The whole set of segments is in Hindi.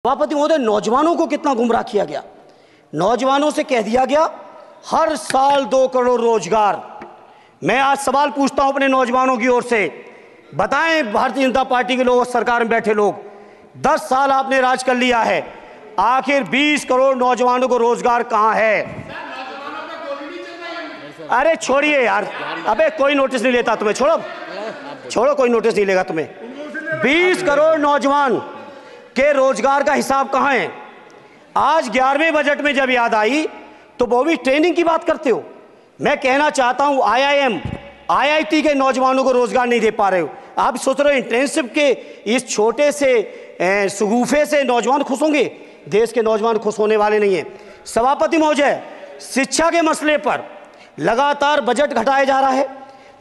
सभापति महोदय, नौजवानों को कितना गुमराह किया गया। नौजवानों से कह दिया गया हर साल 2 करोड़ रोजगार। मैं आज सवाल पूछता हूं अपने नौजवानों की ओर से, बताएं भारतीय जनता पार्टी के लोग, सरकार में बैठे लोग, 10 साल आपने राज कर लिया है, आखिर 20 करोड़ नौजवानों को रोजगार कहां है? अरे छोड़िए यार, अबे कोई नोटिस नहीं लेता तुम्हें, छोड़ो कोई नोटिस नहीं लेगा तुम्हें। 20 करोड़ नौजवान के रोजगार का हिसाब कहां है? आज 11वें बजट में जब याद आई तो वो भी ट्रेनिंग की बात करते हो। मैं कहना चाहता हूं IIM, IIT के नौजवानों को रोजगार नहीं दे पा रहे हो। आप सोच रहे हो इंटर्नशिप के इस छोटे से शगुफे से नौजवान खुश होंगे? देश के नौजवान खुश होने वाले नहीं है। सभापति महोदय, शिक्षा के मसले पर लगातार बजट घटाया जा रहा है,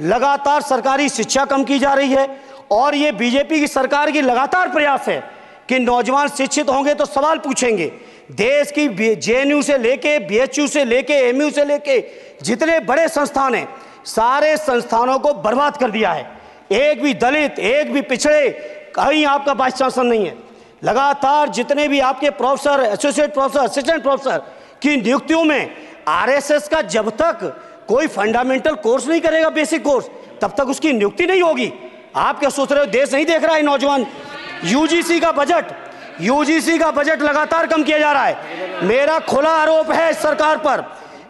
लगातार सरकारी शिक्षा कम की जा रही है, और ये बीजेपी की सरकार की लगातार प्रयास है कि नौजवान शिक्षित होंगे तो सवाल पूछेंगे। देश की JNU से लेके BHU से लेके MU से लेके जितने बड़े संस्थान हैं, सारे संस्थानों को बर्बाद कर दिया है। एक भी दलित, एक भी पिछड़े, कहीं आपका वाइस चांसलर नहीं है। लगातार जितने भी आपके professor, associate professor, assistant professor की नियुक्तियों में RSS का जब तक कोई फंडामेंटल कोर्स नहीं करेगा, बेसिक कोर्स, तब तक उसकी नियुक्ति नहीं होगी। आप क्या सोच रहे हो देश नहीं देख रहा है नौजवान? UGC का बजट लगातार कम किया जा रहा है। मेरा खुला आरोप है इस सरकार पर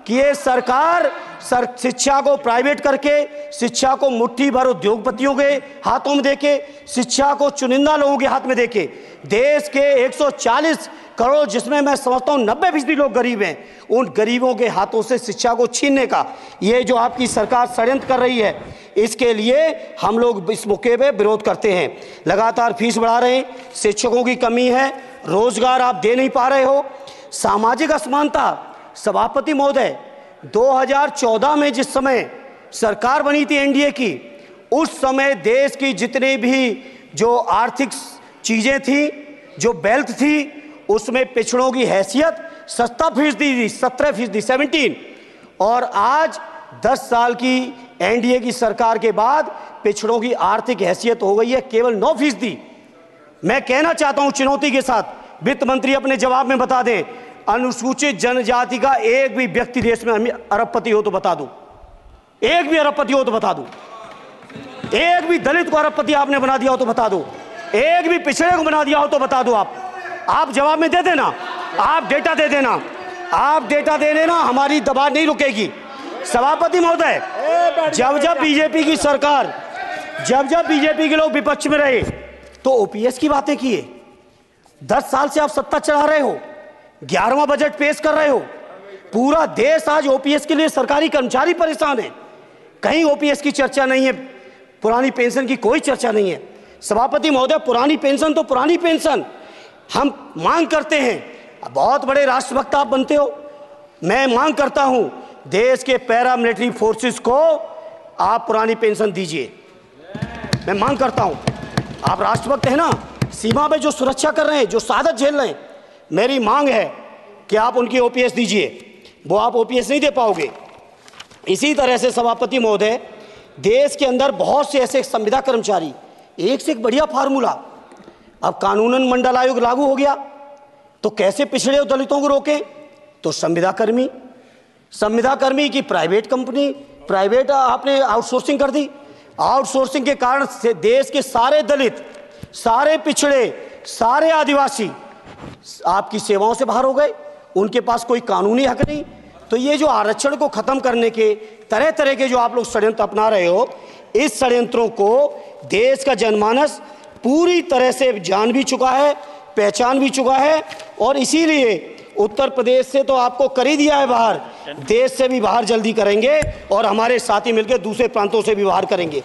कि ये सरकार शिक्षा को प्राइवेट करके, शिक्षा को मुट्ठी भर उद्योगपतियों के हाथों में देके, शिक्षा को चुनिंदा लोगों के हाथ में देके, देश के 140 करोड़, जिसमें मैं समझता हूं 90% लोग गरीब हैं, उन गरीबों के हाथों से शिक्षा को छीनने का ये जो आपकी सरकार षड्यंत्र कर रही है, इसके लिए हम लोग इस मौके पे विरोध करते हैं। लगातार फीस बढ़ा रहे हैं, शिक्षकों की कमी है, रोजगार आप दे नहीं पा रहे हो, सामाजिक असमानता। सभापति महोदय, 2014 में जिस समय सरकार बनी थी NDA की, उस समय देश की जितने भी जो आर्थिक चीजें थी, जो वेल्थ थी, उसमें पिछड़ों की हैसियत 17% थी, 17%, और आज 10 साल की NDA की सरकार के बाद पिछड़ों की आर्थिक हैसियत हो गई है केवल 9%। मैं कहना चाहता हूं चुनौती के साथ, वित्त मंत्री अपने जवाब में बता दें, अनुसूचित जनजाति का एक भी व्यक्ति देश में अरबपति हो तो बता दो, एक भी अरबपति हो तो बता दो, एक भी दलित को अरबपति आपने बना दिया हो तो बता दो, एक भी पिछड़े को बना दिया हो तो बता दो। आप जवाब में दे देना, आप डेटा दे देना, आप डेटा दे देना, हमारी दबाव नहीं रुकेगी। सभापति महोदय, जब बीजेपी की सरकार, जब बीजेपी के लोग विपक्ष में रहे तो OPS की बातें किए। 10 साल से आप सत्ता चढ़ा रहे हो, 11वां बजट पेश कर रहे हो, पूरा देश आज OPS के लिए सरकारी कर्मचारी परेशान है, कहीं OPS की चर्चा नहीं है, पुरानी पेंशन की कोई चर्चा नहीं है। सभापति महोदय, पुरानी पेंशन तो पुरानी पेंशन, हम मांग करते हैं, बहुत बड़े राष्ट्रभक्त आप बनते हो, मैं मांग करता हूं देश के पैरामिलिट्री फोर्सेस को आप पुरानी पेंशन दीजिए। मैं मांग करता हूं, आप राष्ट्रभक्त हैं ना, सीमा पे जो सुरक्षा कर रहे हैं, जो शहादत झेल रहे हैं, मेरी मांग है कि आप उनकी OPS दीजिए। वो आप OPS नहीं दे पाओगे। इसी तरह से सभापति महोदय, देश के अंदर बहुत से ऐसे संविदा कर्मचारी, एक से एक बढ़िया फार्मूला, अब कानूनन मंडल आयोग लागू हो गया तो कैसे पिछड़े और दलितों को रोकें? तो संविदा कर्मी की प्राइवेट कंपनी, प्राइवेट आपने आउटसोर्सिंग कर दी। आउटसोर्सिंग के कारण से देश के सारे दलित, सारे पिछड़े, सारे आदिवासी आपकी सेवाओं से बाहर हो गए, उनके पास कोई कानूनी हक नहीं। तो ये जो आरक्षण को खत्म करने के तरह तरह के जो आप लोग षड्यंत्र अपना रहे हो, इस षड्यंत्रों को देश का जनमानस पूरी तरह से जान भी चुका है, पहचान भी चुका है, और इसीलिए उत्तर प्रदेश से तो आपको कर ही दिया है बाहर, देश से भी बाहर जल्दी करेंगे, और हमारे साथी मिलकर दूसरे प्रांतों से भी बाहर करेंगे।